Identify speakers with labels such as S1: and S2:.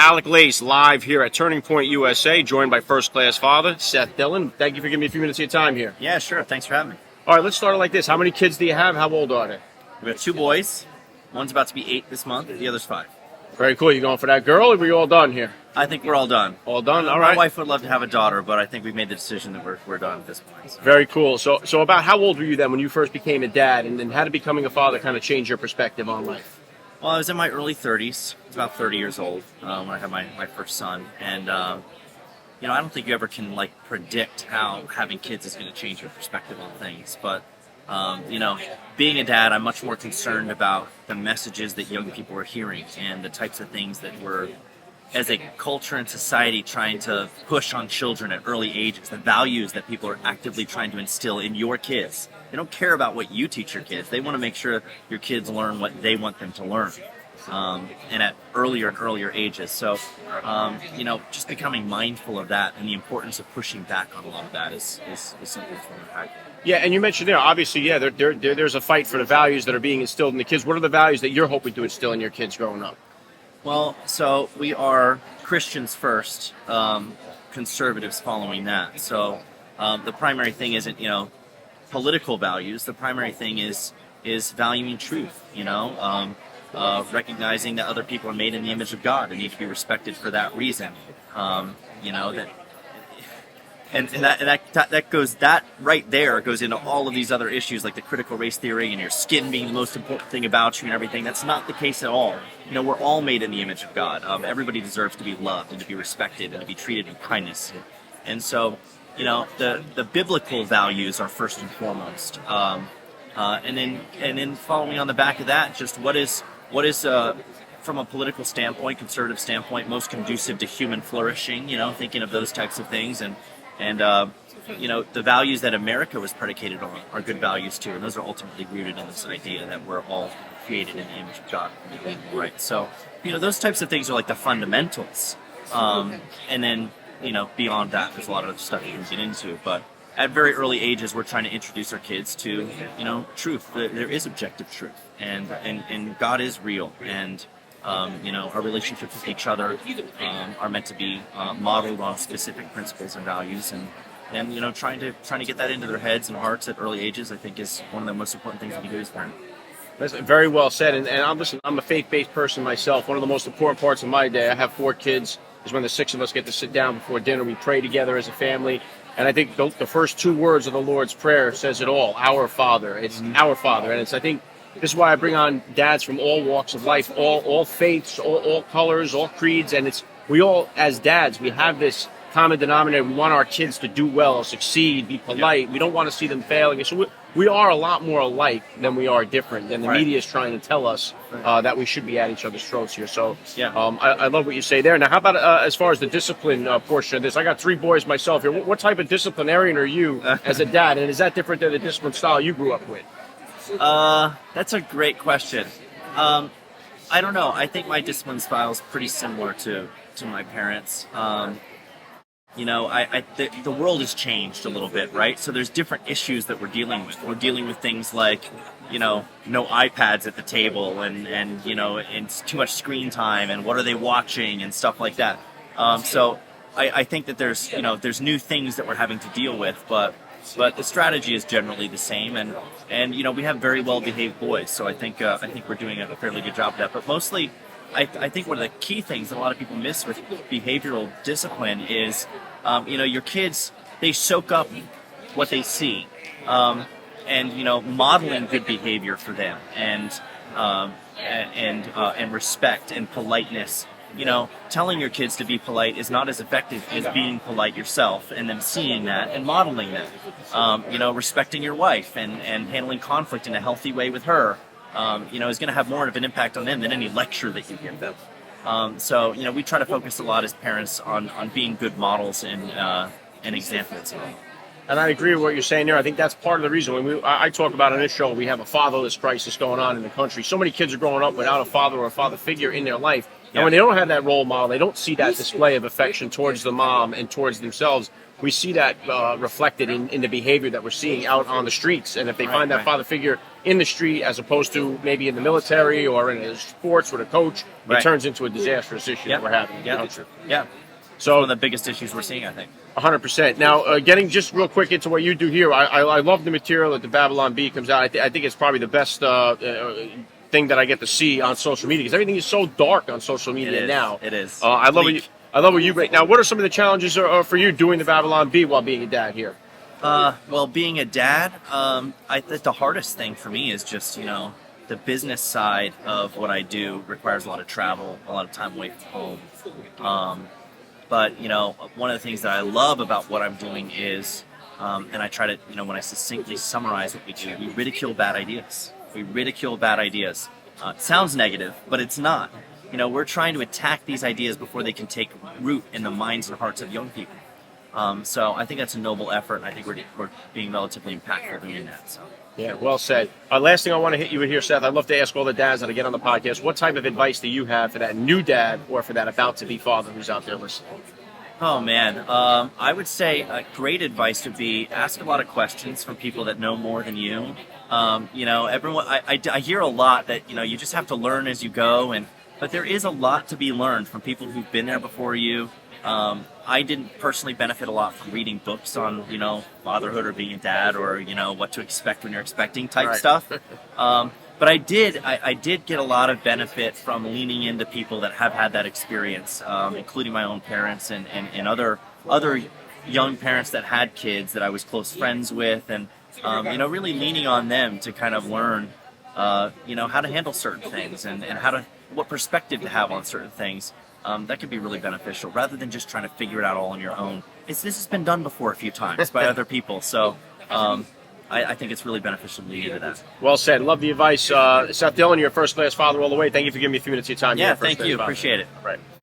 S1: Alec Lace live here at Turning Point USA, joined by first class father Seth Dillon. Thank you for giving me a few minutes of your time here.
S2: Yeah, sure. Thanks for having me.
S1: All right, let's start it like this. How many kids do you have? How old are they?
S2: We have two boys. One's about to be 8 this month. The other's 5.
S1: Very cool. You going for that girl, or are we all done here?
S2: I think we're all done.
S1: All done? All right.
S2: My wife would love to have a daughter, but I think we've made the decision that we're done at this point. So.
S1: Very cool. So about how old were you then when you first became a dad, and then how did becoming a father kind of change your perspective on life?
S2: Well, I was in my early 30s. I was about 30 years old when I had my first son. And, I don't think you ever can, predict how having kids is going to change your perspective on things. But, being a dad, I'm much more concerned about the messages that young people are hearing and the types of things that we're, as a culture and society, trying to push on children at early ages, the values that people are actively trying to instill in your kids. They don't care about what you teach your kids. They want to make sure your kids learn what they want them to learn, and at earlier and earlier ages. So, just becoming mindful of that and the importance of pushing back on a lot of that is something that's really impactful.
S1: Yeah, and you mentioned there, obviously, there's a fight for the values that are being instilled in the kids. What are the values that you're hoping to instill in your kids growing up?
S2: Well, so we are Christians first, conservatives following that. So the primary thing isn't, political values. The primary thing is valuing truth, recognizing that other people are made in the image of God and need to be respected for that reason. That right there goes into all of these other issues like the critical race theory and your skin being the most important thing about you and everything. That's not the case at all. We're all made in the image of God. Everybody deserves to be loved and to be respected and to be treated with kindness. And so, the biblical values are first and foremost. And then following on the back of that, just what is from a political standpoint, conservative standpoint, most conducive to human flourishing, thinking of those types of things. And the values that America was predicated on are good values too, and those are ultimately rooted in this idea that we're all created in the image of God, right? So, those types of things are like the fundamentals, and then beyond that, there's a lot of other stuff you can get into. But at very early ages, we're trying to introduce our kids to truth. There is objective truth, and God is real, and our relationships with each other are meant to be modeled on specific principles and values, and trying to get that into their heads and hearts at early ages, I think, is one of the most important things we can do as parents.
S1: That's very well said. And I'm a faith-based person myself. One of the most important parts of my day, I have 4 kids, is when the 6 of us get to sit down before dinner. We pray together as a family. And I think the first 2 words of the Lord's Prayer says it all. Our Father. It's our Father. And I think this is why I bring on dads from all walks of life, all faiths, all colors, all creeds. And we all, as dads, we have this common denominator. We want our kids to do well, succeed, be polite. Yeah. We don't want to see them failing. So we are a lot more alike than we are different. And the media is trying to tell us that we should be at each other's throats here. So I love what you say there. Now, how about as far as the discipline portion of this? I got 3 boys myself here. What type of disciplinarian are you as a dad? And is that different than the discipline style you grew up with?
S2: That's a great question. I don't know. I think my discipline style is pretty similar to my parents. The world has changed a little bit, right? So there's different issues that we're dealing with. We're dealing with things like, no iPads at the table and too much screen time and what are they watching and stuff like that. So I think that there's new things that we're having to deal with, but the strategy is generally the same, and we have very well behaved boys, so I think we're doing a fairly good job of that. But mostly, I think one of the key things that a lot of people miss with behavioral discipline is, your kids, they soak up what they see, and modeling good behavior for them, and respect and politeness. Telling your kids to be polite is not as effective as being polite yourself and them seeing that and modeling that. Respecting your wife and handling conflict in a healthy way with her, is going to have more of an impact on them than any lecture that you give them. So we try to focus a lot as parents on being good models and examples.
S1: And I agree with what you're saying there. I think that's part of the reason when I talk about on this show, we have a fatherless crisis going on in the country. So many kids are growing up without a father or a father figure in their life. And when they don't have that role model, they don't see that display of affection towards the mom and towards themselves. we see that reflected in the behavior that we're seeing out on the streets. And if they find that father figure in the street as opposed to maybe in the military or in sports with a coach, it turns into a disastrous issue that we're having in the country.
S2: Yeah.
S1: So
S2: one of the biggest issues we're seeing, I think.
S1: 100%. Now, getting just real quick into what you do here, I love the material that the Babylon Bee comes out. I think it's probably the best thing that I get to see on social media because everything is so dark on social media now.
S2: It is.
S1: I love what you bring. Now, what are some of the challenges for you doing the Babylon Bee while being a dad here?
S2: Well, being a dad, I think the hardest thing for me is just, the business side of what I do requires a lot of travel, a lot of time away from home. But, one of the things that I love about what I'm doing is, and I try to, when I succinctly summarize what we do, we ridicule bad ideas. We ridicule bad ideas. It sounds negative, but it's not. We're trying to attack these ideas before they can take root in the minds and hearts of young people. So I think that's a noble effort, and I think we're being relatively impactful doing that. So.
S1: Yeah, well said. Last thing I want to hit you with here, Seth, I'd love to ask all the dads that I get on the podcast, what type of advice do you have for that new dad or for that about-to-be father who's out there listening?
S2: Oh, man. I would say great advice would be ask a lot of questions from people that know more than you. Everyone. I hear a lot that, you just have to learn as you go, but there is a lot to be learned from people who've been there before you. I didn't personally benefit a lot from reading books on, fatherhood or being a dad or, what to expect when you're expecting type stuff. But I did get a lot of benefit from leaning into people that have had that experience, including my own parents and other young parents that had kids that I was close friends with, and really leaning on them to kind of learn, how to handle certain things and what perspective to have on certain things. That could be really beneficial rather than just trying to figure it out all on your own. This has been done before a few times by other people, so I think it's really beneficial to lead into that.
S1: Well said. Love the advice. Seth Dillon, you're a first-class father all the way. Thank you for giving me a few minutes of your time.
S2: Yeah, thank you. Appreciate it.
S1: Right.